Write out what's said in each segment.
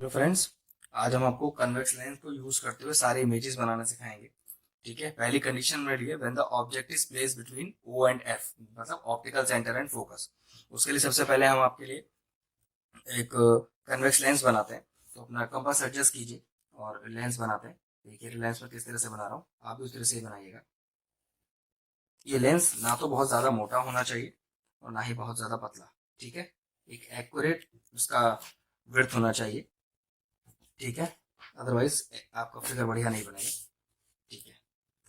Hello friends, आज हम आपको कन्वेक्स लेंस को यूज करते हुए सारे इमेजेस बनाना सिखाएंगे। ठीक है, पहली कंडीशन में लिए when the object is placed between O and F, मतलब ऑप्टिकल सेंटर एंड फोकस। उसके लिए सबसे पहले हम आपके लिए एक कन्वेक्स लेंस बनाते हैं। तो अपना कंपास एडजस्ट कीजिए और लेंस बनाते हैं। देखिए लेंस में किस तरह से बना रहा हूँ, आप भी उस तरह से ही बनाइएगा। ये लेंस ना तो बहुत ज्यादा मोटा होना चाहिए और ना ही बहुत ज्यादा पतला। ठीक है, एक एक्यूरेट उसका विड्थ होना चाहिए। ठीक है, अदरवाइज आपका फिगर बढ़िया नहीं बनेगा। ठीक है,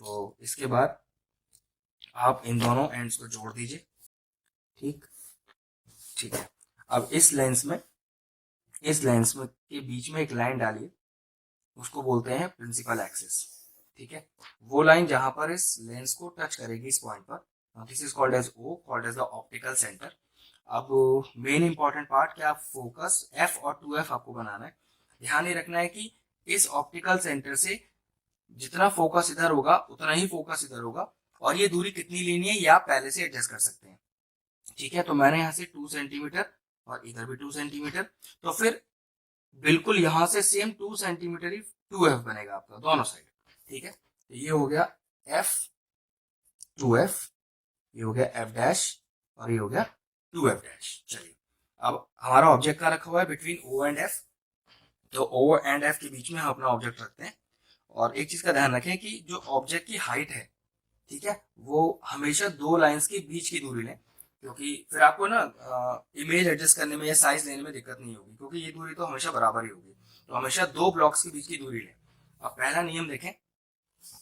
तो इसके बाद आप इन दोनों एंड्स को जोड़ दीजिए। ठीक ठीक है, अब इस लेंस में के बीच में एक लाइन डालिए, उसको बोलते हैं प्रिंसिपल एक्सिस। ठीक है, वो लाइन जहां पर इस लेंस को टच करेगी इस पॉइंट पर, this is called as O, called as the optical centre. अब मेन इंपॉर्टेंट पार्ट, क्या फोकस एफ और 2f आपको बनाना है। ध्यान ये रखना है कि इस ऑप्टिकल सेंटर से जितना फोकस इधर होगा उतना ही फोकस इधर होगा, और ये दूरी कितनी लेनी है ये आप पहले से एडजस्ट कर सकते हैं। ठीक है, तो मैंने यहाँ से 2 सेंटीमीटर और इधर भी 2 सेंटीमीटर, तो फिर बिल्कुल यहाँ से सेम 2 सेंटीमीटर ही 2f बनेगा आपका दोनों साइड। ठीक है, तो ये हो गया f 2f, ये हो गया f डैश और ये हो गया 2f डैश। चलिए, अब हमारा ऑब्जेक्ट का रखा हुआ है बिटवीन o एंड f, तो o एंड f के बीच में हम अपना ऑब्जेक्ट रखते हैं। और एक चीज का ध्यान रखें कि जो ऑब्जेक्ट की हाइट है, ठीक है, वो हमेशा दो लाइंस के बीच की दूरी लें, क्योंकि फिर आपको ना इमेज एडजस्ट करने में या साइज लेने में दिक्कत नहीं होगी, क्योंकि ये दूरी तो हमेशा बराबर ही होगी। तो हमेशा दो ब्लॉक्स के बीच की दूरी लें। अब पहला नियम देखें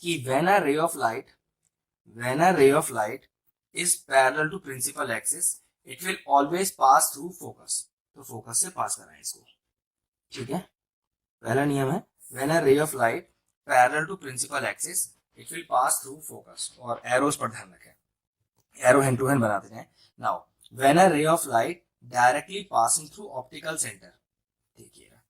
कि when a ray of light is parallel to principal axis, it will always pass through focus. तो फोकस से पास कराएं इसको। ठीक है, पहला नियम है when a ray of light parallel to principal axis, it will pass through focus. और एरोस पर ध्यान रखें, एरो हैंड टू हैंड बनाते हैं। Now when a ray of light directly passing through optical centre, देखिएगा,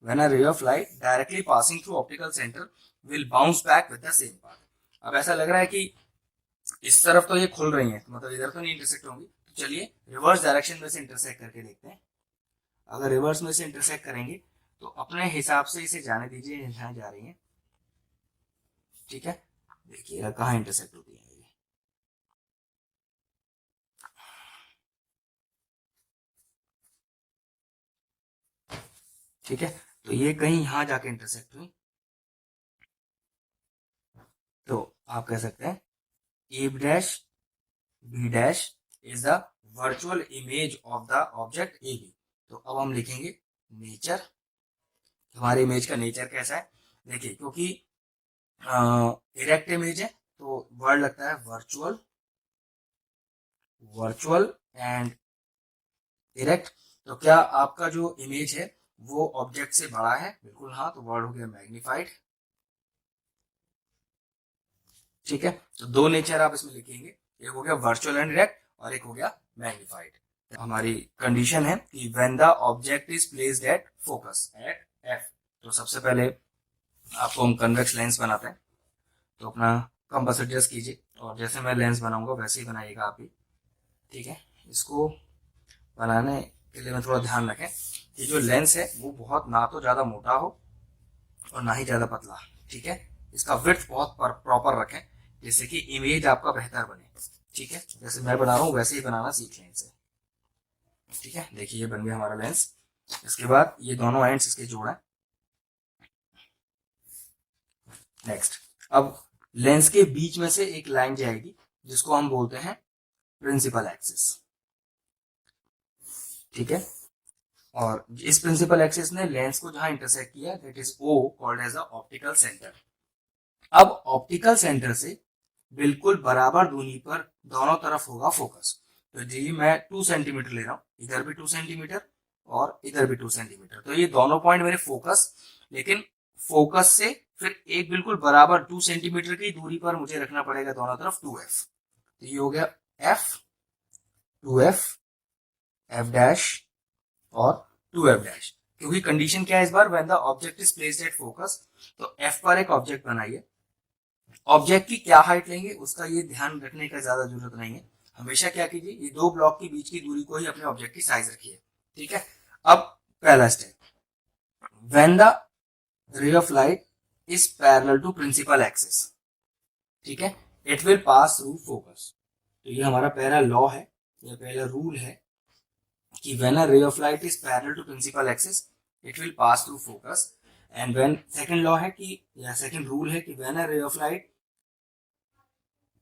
when a ray of light directly passing through optical centre will bounce back with the same path. अब ऐसा लग रहा है कि इस तरफ तो ये खुल रही है, मतलब इधर तो नहीं इंटरसेक्ट होंगी, तो चलिए रिवर्स डायरेक्शन में से इंटरसेक्ट करके देखते हैं। अगर रिवर्स में से इंटरसेक्ट करेंगे तो अपने हिसाब से इसे जाने दीजिए जहां जा रही है। ठीक है, देखिएगा कहाँ इंटरसेक्ट होती है ये। ठीक है, तो ये कहीं यहां जाके इंटरसेक्ट हुई, तो आप कह सकते हैं A dash B dash is the virtual image of the object A B. तो अब हम लिखेंगे नेचर, हमारे इमेज का नेचर कैसा है। देखिए, क्योंकि इरेक्ट इमेज है तो वर्ड लगता है वर्चुअल, वर्चुअल एंड इरेक्ट। तो क्या आपका जो इमेज है वो ऑब्जेक्ट से बड़ा है? बिल्कुल हाँ, तो वर्ड हो गया मैग्निफाइड। ठीक है, तो दो नेचर आप इसमें लिखेंगे, एक हो गया वर्चुअल एंड इरेक्ट और एक हो गया मैग्निफाइड। हमारी कंडीशन है कि when the object is placed at focus at F. तो सबसे पहले आपको हम कन्वेक्स लेंस बनाते हैं, तो अपना कंपास एडजस्ट कीजिए और जैसे मैं लेंस बनाऊंगा वैसे ही बनाइएगा आप भी। ठीक है, इसको बनाने के लिए मैं थोड़ा ध्यान रखें कि जो लेंस है वो बहुत ना तो ज़्यादा मोटा हो और ना ही ज़्यादा पतला। ठीक है, इसका विड्थ बहुत प्रॉपर रखें, जिससे कि इमेज आपका बेहतर बने। ठीक है, जैसे मैं बना रहा हूँ वैसे ही बनाना सीख लें इसे। ठीक है, देखिए ये बन गया हमारा लेंस। इसके बाद ये दोनों एंड्स इसके जोड़ें। नेक्स्ट, अब लेंस के बीच में से एक लाइन जाएगी जिसको हम बोलते हैं प्रिंसिपल एक्सिस। ठीक है, और इस प्रिंसिपल एक्सिस ने लेंस को जहां इंटरसेक्ट किया, that is O, called as the optical centre. अब ऑप्टिकल सेंटर से बिल्कुल बराबर दूरी पर दोनों तरफ होगा फोकस। तो जी मैं 2 सेंटीमीटर ले रहा हूँ, इधर भी 2 सेंटीमीटर और इधर भी 2 सेंटीमीटर, तो ये दोनों पॉइंट मेरे फोकस, लेकिन फोकस से फिर एक बिल्कुल बराबर 2 सेंटीमीटर की दूरी पर मुझे रखना पड़ेगा दोनों तरफ 2f। तो ये हो गया f 2f f डैश और 2f डैश। क्योंकि कंडीशन क्या है इस बार, when the object is placed at focus, तो f पर एक ऑब्जेक्ट बनाइए। ऑब्जेक्ट की क्या हाइट लेंगे उसका ये ध्यान रखने का ज्यादा जरूरत नहीं है। हमेशा क्या कीजिए, ये दो ब्लॉक के बीच की दूरी को ही अपने ऑब्जेक्ट की साइज रखिए। ठीक है, अब पहला step, when the ray of light is parallel to principal axis, ठीक है, it will pass through focus. तो ये हमारा पहला लॉ है या पहला रूल है कि when a ray of light is parallel to principal axis it will pass through focus. And when second law है कि या सेकंड रूल है कि when a ray of light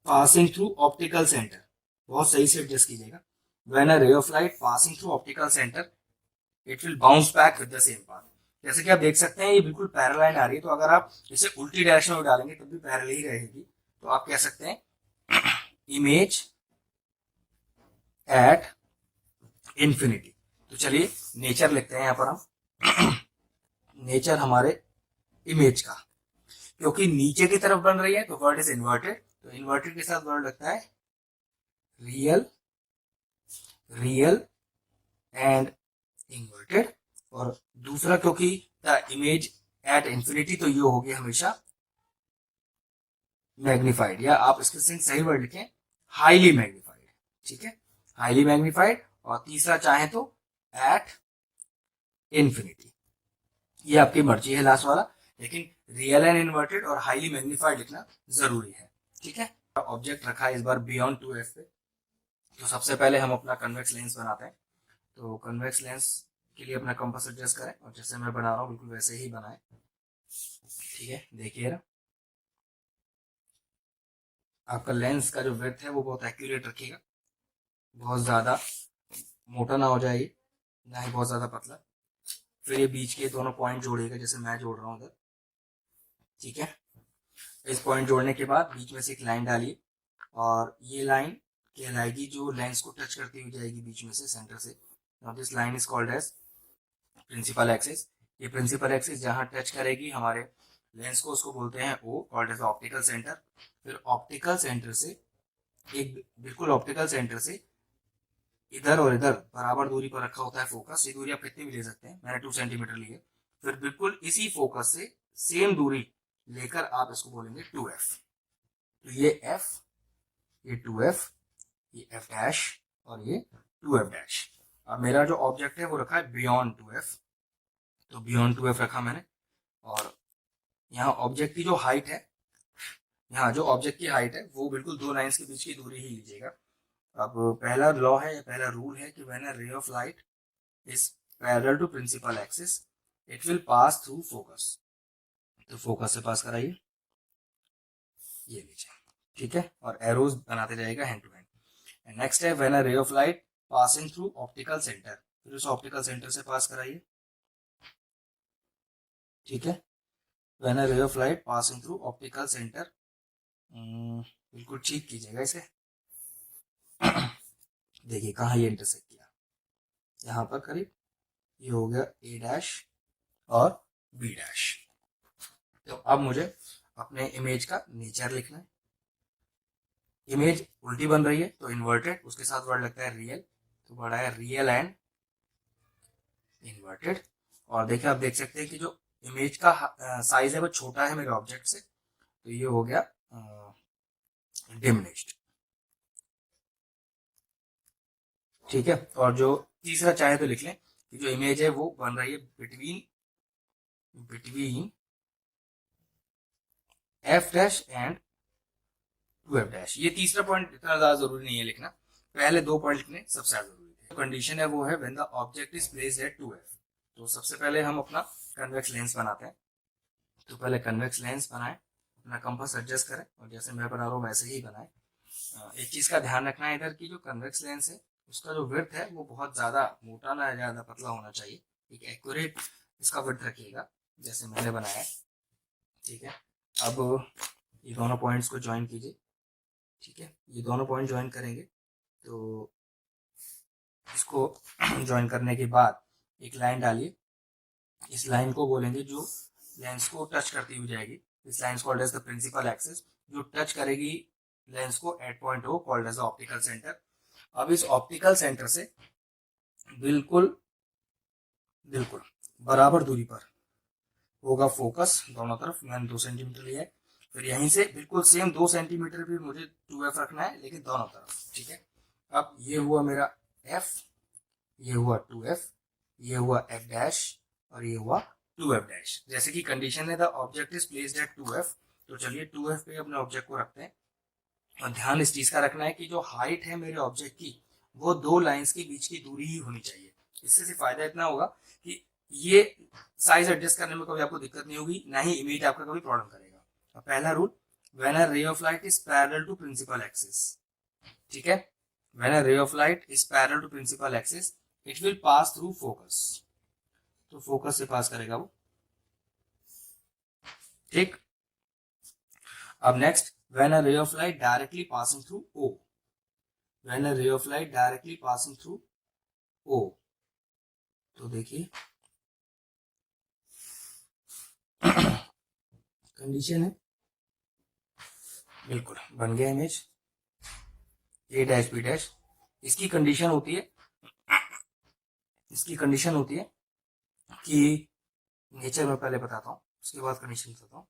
passing through optical centre, बहुत सही से एडजस्ट कीजिएगा, when a ray of light passing through optical centre it will bounce back with the same path. जैसे कि आप देख सकते हैं ये बिल्कुल पैरेलल लाइन आ रही है, तो अगर आप इसे उल्टी डायरेक्शन में डालेंगे तब भी पैरेलल ही रहेगी। तो आप कह सकते हैं इमेज एट इंफिनिटी। तो चलिए नेचर लिखते हैं यहाँ पर हम नेचर हमारे इमेज का, क्योंकि नीचे की तरफ बन रही है तो वर्ड इज इन्वर्टेड, तो इन्वर्टेड के साथ वर्ड लगता है रियल, रियल एंड इन्वर्टेड। और दूसरा क्योंकि द इमेज एट इंफिनिटी, तो ये हो गया हमेशा मैग्निफाइड, या आप इसके सही वर्ड लिखें हाईली मैग्निफाइड, ठीक है, हाईली मैग्निफाइड। और तीसरा चाहे तो एट इंफिनिटी, ये आपकी मर्जी है लास्ट वाला, लेकिन रियल एंड इन्वर्टेड और हाईली मैग्निफाइड लिखना जरूरी है, ठीक है। ऑब्जेक्ट रखा है इस बार बियॉन्ड 2f पे। तो सबसे पहले हम अपना कन्वेक्स लेंस बनाते हैं। तो कन्वेक्स लेंस के लिए अपना कंपास एडजस्ट करें और जैसे मैं बना रहा हूँ बिल्कुल वैसे ही बनाएं, ठीक है। देखिए ना, आपका लेंस का जो विड्थ है वो बहुत एक्यूरेट रखिएगा, बहुत ज़्यादा मोटा ना हो जाए ना ही बहुत ज़्यादा पतला। फिर ये बीच के दोनों पॉइंट जोड़िएगा जैसे मैं जोड़ रहा हूँ उधर, ठीक है। इस पॉइंट जोड़ने के बाद बीच में से एक लाइन डालिए और ये लाइन कहलाएगी जो लेंस को टच करती हुई जाएगी बीच में से, सेंटर से। Now this line is called as principal axis. ये प्रिंसिपल एक्सिस जहाँ टच करेगी हमारे लेंस को उसको बोलते हैं O, called as optical centre. फिर ऑप्टिकल सेंटर से एक बिल्कुल ऑप्टिकल सेंटर से इधर और इधर बराबर दूरी पर रखा होता है फोकस। ये दूरी आप कितनी भी ले सकते हैं, मैंने 2 सेंटीमीटर ली है। फिर बिल्कुल इसी फोकस से सेम दूरी लेकर आप इसको बोलेंगे 2f। तो ये f, ये 2f, ये f डैश और ये 2f डैश। अब मेरा जो ऑब्जेक्ट है वो रखा है बियॉन्ड 2f, तो बियॉन्ड 2f रखा मैंने। और यहाँ ऑब्जेक्ट की जो हाइट है, यहाँ जो ऑब्जेक्ट की हाइट है वो बिल्कुल 2 लाइंस के बीच की दूरी ही लीजिएगा। अब पहला लॉ है या पहला रूल है कि when a ray of light is parallel to principal axis it will pass through focus. तो फोकस से पास कराइए, ये लीजिए, ठीक है। और एरोज बनाते जाएगा हैंड टू हैंड। नेक्स्ट है when a ray of light passing through optical centre, फिर उस ऑप्टिकल सेंटर से पास कराइए, ठीक है। When a ray of light passing through optical centre, बिल्कुल ठीक कीजिएगा इसे। देखिए कहाँ ये इंटरसेक्ट किया, यहाँ पर करीब, ये हो गया ए डैश और बी डैश। तो अब मुझे अपने इमेज का नेचर लिखना है। इमेज उल्टी बन रही है तो इन्वर्टेड, उसके साथ वर्ड लगता है रियल, तो वर्ड आया रियल एंड इन्वर्टेड। और देखिए आप देख सकते हैं कि जो इमेज का साइज है वो छोटा है मेरे ऑब्जेक्ट से, तो ये हो गया डिमिनिश्ड, ठीक है। और जो तीसरा चाहे तो लिख लें कि जो इमेज है वो बन रही है between between F dash and 2f dash. ये तीसरा पॉइंट इतना ज्यादा जरूरी नहीं है लिखना, पहले 2 पॉइंट लिखने सबसे ज्यादा जरूरी थे। कंडीशन है वो है when the object is placed eight 2f। तो सबसे पहले हम अपना कन्वेक्स लेंस बनाते हैं। तो पहले कन्वेक्स लेंस बनाएं, अपना कंपास एडजस्ट करें और जैसे मैं बना रहा हूँ वैसे ही बनाएं। एक चीज का ध्यान रखना है इधर की जो कन्वेक्स लेंस है उसका जो विड्थ है वो बहुत ज्यादा मोटा ना ज्यादा पतला होना चाहिए, एक एक्यूरेट इसका विड्थ रखिएगा जैसे मैंने बनाया है, ठीक है। अब ये दोनों पॉइंट्स को ज्वाइन कीजिए, ठीक है। ये दोनों पॉइंट ज्वाइन करेंगे तो इसको ज्वाइन करने के बाद एक लाइन डालिए, इस लाइन को बोलेंगे जो लेंस को टच करती हुई जाएगी, इस line called as the principal axis, जो टच करेगी लेंस को at point O called as the optical centre. अब इस ऑप्टिकल सेंटर से बिल्कुल बिल्कुल बराबर दूरी पर होगा फोकस दोनों तरफ, मैंने 2 सेंटीमीटर लिया है। फिर यहीं से बिल्कुल सेम 2 सेंटीमीटर भी मुझे 2f रखना है लेकिन दोनों तरफ, ठीक है। अब ये हुआ मेरा f, ये हुआ 2f, ये हुआ f डैश और ये हुआ 2f डैश। जैसे कि कंडीशन है the object is placed eight 2f, तो चलिए 2f पे अपने ऑब्जेक्ट को रखते हैं। और ध्यान इस चीज का रखना है कि जो हाइट है मेरे ऑब्जेक्ट की वो दो लाइंस के बीच की दूरी ही होनी चाहिए। इससे सिर्फ फायदा इतना होगा कि ये साइज एडजस्ट करने में कभी आपको दिक्कत नहीं होगी, ना ही इमेज आपका कभी प्रॉब्लम करेगा। और पहला rule, when a ray of light is parallel to principal axis, ठीक है, when a ray of light is parallel to principal axis it will pass through focus, तो फोकस से पास करेगा वो, ठीक। अब next, when a ray of light directly passing through O, when a ray of light directly passing through O, तो देखिए condition है, बिल्कुल बन गया image A dash B dash. इसकी कंडीशन होती है, इसकी कंडीशन होती है कि नेचर में पहले बताता हूँ, उसके बाद कंडीशन बताता हूँ।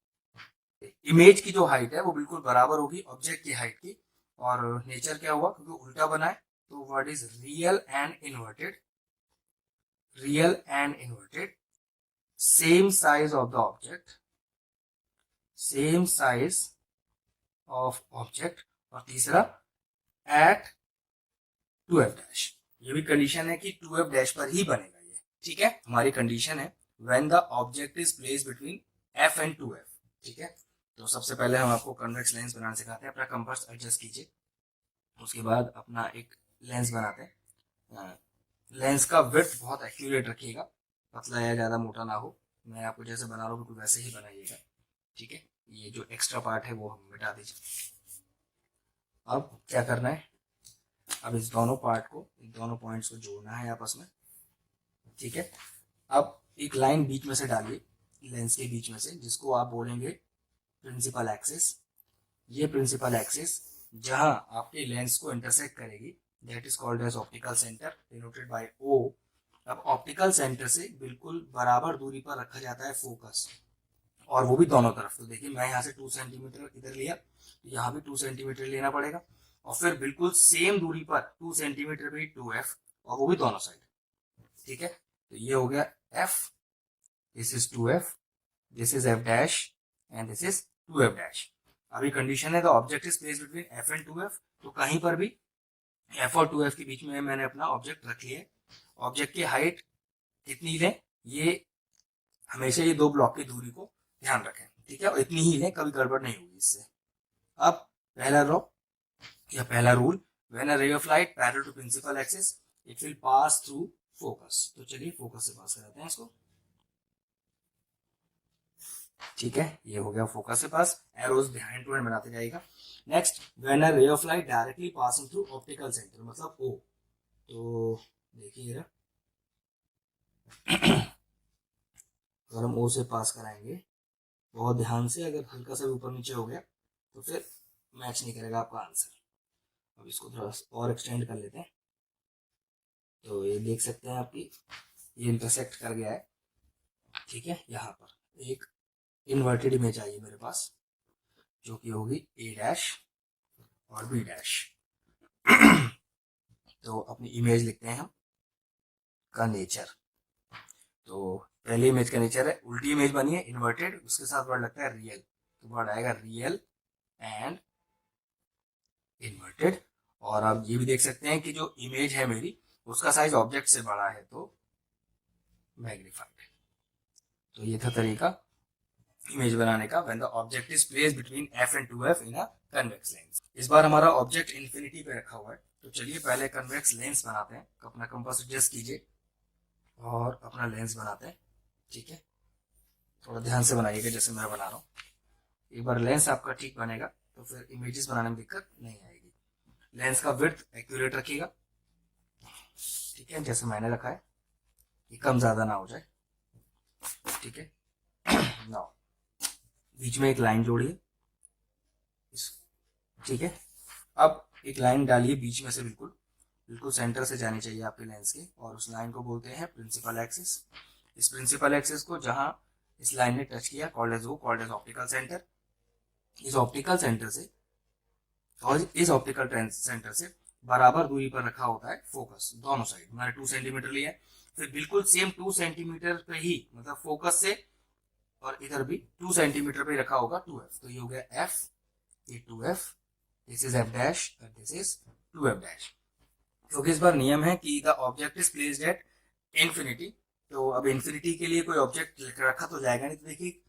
इमेज की जो हाइट है वो बिल्कुल बराबर होगी ऑब्जेक्ट की हाइट की, और नेचर क्या हुआ, क्योंकि उल्टा बना है तो word is real and inverted, real and inverted, same size of the object, same size of object, और तीसरा एट 2f डैश। ये भी कंडीशन है कि 2f डैश पर ही बनेगा ये, ठीक है। हमारी कंडीशन है when the object is placed between f and 2f, ठीक है। तो सबसे पहले हम आपको कन्वेक्स लेंस बनाना सिखाते हैं। अपना कंपास एडजस्ट कीजिए, उसके बाद अपना एक लेंस बनाते हैं। लेंस का विड्थ बहुत एक्यूरेट रखिएगा, पतला या ज़्यादा मोटा ना हो। मैं आपको जैसे बना रहा हूँ बिल्कुल वैसे ही बनाइएगा, ठीक है। ये जो एक्स्ट्रा पार्ट है वो हम मिटा दीजिए। अब क्या करना है, अब इस दोनों पार्ट को, इन दोनों पॉइंट्स को जोड़ना है आपस में, ठीक है। अब एक लाइन बीच में से डालिए, लेंस के बीच में से, जिसको आप बोलेंगे प्रिंसिपल एक्सिस। ये प्रिंसिपल एक्सिस जहां आपके लेंस को इंटरसेक्ट करेगी that is called as optical centre, denoted by O। अब ऑप्टिकल सेंटर से बिल्कुल बराबर दूरी पर रखा जाता है फोकस, और वो भी दोनों तरफ। तो देखिए मैं यहाँ से 2 सेंटीमीटर इधर लिया, तो यहाँ भी 2 सेंटीमीटर लेना पड़ेगा, और फिर बिल्कुल सेम दूरी पर 2 सेंटीमीटर भी 2f, और वो भी दोनों साइड, ठीक है। तो ये हो गया f, this is 2f, this is f dash, and this is 2f dash. अभी कंडीशन है the object is placed between f and 2f, तो कहीं पर भी f और 2f के बीच में मैंने अपना ऑब्जेक्ट रख लिया। ऑब्जेक्ट की हाइट कितनी लें, ये हमेशा ये दो ब्लॉक की दूरी को ध्यान रखें, ठीक है, और इतनी ही लें, कभी गड़बड़ नहीं होगी इससे। अब पहला लॉ या पहला rule, when a ray of light parallel to principal axis it will pass through focus. तो चलिए फोकस से पास कराते हैं इसको, ठीक है। ये हो गया फोकस से पास, एरोज बिहाइंड टू एंड बनाते जाएगा। Next, when a ray of light directly passing through optical centre, मतलब O, तो देखिए अगर हम O से पास कराएंगे बहुत ध्यान से, अगर हल्का सा ऊपर नीचे हो गया तो फिर मैच नहीं करेगा आपका आंसर। अब इसको थोड़ा और एक्सटेंड कर लेते हैं, तो ये देख सकते हैं आपकी ये इंटरसेक्ट कर गया है, ठीक है। यहाँ पर एक इन्वर्टेड इमेज आई है मेरे पास, जो कि होगी A डैश और B डैश। तो अपनी इमेज लिखते हैं हम, का नेचर। तो पहली इमेज का नेचर है, उल्टी इमेज बनी है इन्वर्टेड, उसके साथ वर्ड लगता है रियल, तो वर्ड आएगा रियल एंड इन्वर्टेड। और आप ये भी देख सकते हैं कि जो इमेज है मेरी उसका साइज ऑब्जेक्ट से बड़ा है तो मैग्नीफाइड। तो ये था तरीका इमेज बनाने का, when the object is placed between f and 2f in a convex lens. इस बार हमारा ऑब्जेक्ट इन्फिनिटी पे रखा हुआ है, तो चलिए पहले कन्वेक्स लेंस बनाते हैं। अपना कंपास एडजस्ट कीजिए और अपना लेंस बनाते हैं, ठीक है। थोड़ा ध्यान से बनाइएगा जैसे मैं बना रहा हूँ। एक बार लेंस आपका ठीक बनेगा तो फिर इमेजेस बनाने में दिक्कत नहीं आएगी। लेंस का विड्थ एक्यूरेट रखिएगा, ठीक है, जैसे मैंने रखा है, ये कम ज्यादा ना हो जाए, ठीक है। नाउ बीच में एक लाइन जोड़िए, ठीक है। अब एक लाइन डालिए बीच में से, बिल्कुल बिल्कुल सेंटर से जानी चाहिए आपके लेंस के, और उस लाइन को बोलते हैं प्रिंसिपल एक्सिस। इस प्रिंसिपल एक्सिस को जहां इस लाइन ने टच किया कॉल्ड एज वो, कॉल्ड एज ऑप्टिकल सेंटर। इस ऑप्टिकल सेंटर से और इस ऑप्टिकल सेंटर से बराबर दूरी पर रखा होता है फोकस दोनों साइड, मैंने 2 सेंटीमीटर लिया है, फिर बिल्कुल सेम 2 सेंटीमीटर पे ही मतलब फोकस से और इधर भी 2 सेंटीमीटर पे रखा होगा 2f, तो ये हो गया f, ये 2f, this is f dash और दिस इज 2f डैश। क्योंकि इस बार नियम है कि the object is placed at infinity, तो अब इन्फिनिटी के लिए कोई ऑब्जेक्ट रखा तो जाएगा नहीं, तो देखिए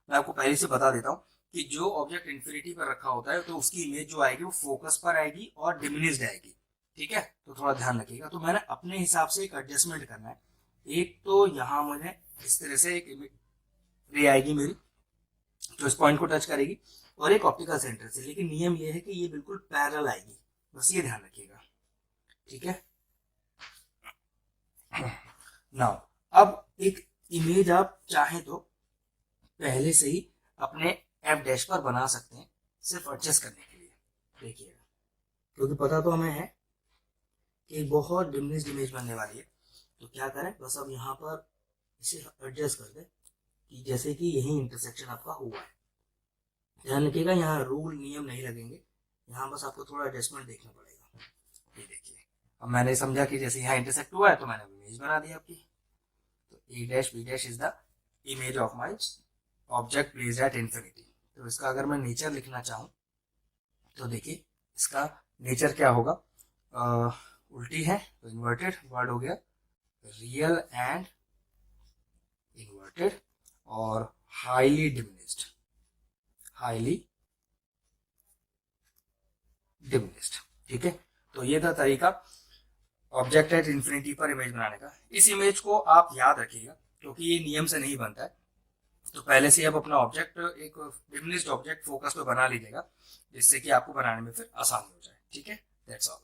मैं आपको पहले से बता देता हूँ कि जो ऑब्जेक्ट इन्फिनिटी पर रखा होता है तो उसकी इमेज जो आएगी वो फोकस पर आएगी और डिमिनिश्ड आएगी, ठीक है, तो थोड़ा ध्यान रखिएगा। तो मैंने अपने हिसाब से एक एडजस्टमेंट करना है, एक तो यहाँ मुझे इस तरह से एक रे आएगी मेरी जो इस पॉइंट को टच करेगी, और एक ऑप्टिकल सेंटर से, लेकिन नियम ये है कि ये बिल्कुल पैरेलल आएगी, बस ये ध्यान रखिएगा, ठीक है। नाउ अब एक इमेज आप चाहें तो पहले से ही अपने एफ डैश पर बना सकते हैं, सिर्फ एडजस्ट करने के लिए, देखिएगा, क्योंकि पता तो हमें है कि बहुत डिमिनिश्ड इमेज बनने वाली है, तो क्या करें, बस अब यहाँ पर इसे एडजस्ट कर दें कि जैसे कि यही इंटरसेक्शन आपका हुआ है। ध्यान रखिएगा यहाँ रूल नियम नहीं लगेंगे, यहाँ बस आपको थोड़ा एडजस्टमेंट देखना पड़ेगा। ये देखिए, अब मैंने समझा कि जैसे यहाँ इंटरसेक्ट हुआ है तो मैंने इमेज बना दी आपकी, तो A dash B dash is the image of my object placed at infinity. तो इसका अगर मैं नेचर लिखना चाहूँ तो देखिए इसका नेचर क्या होगा, उल्टी है तो इन्वर्टेड वर्ड हो गया, रियल एंड इन्वर्टेड, और हाईली डिमिनिश्ड, हाईली डिमिनिश्ड, ठीक है। तो ये था तरीका ऑब्जेक्ट एट इन्फिनिटी पर इमेज बनाने का। इस इमेज को आप याद रखिएगा क्योंकि ये नियम से नहीं बनता है, तो पहले से आप अपना ऑब्जेक्ट एक डिमिनिश्ड ऑब्जेक्ट फोकस पे बना लीजिएगा जिससे कि आपको बनाने में फिर आसानी हो जाए, ठीक है। That's all.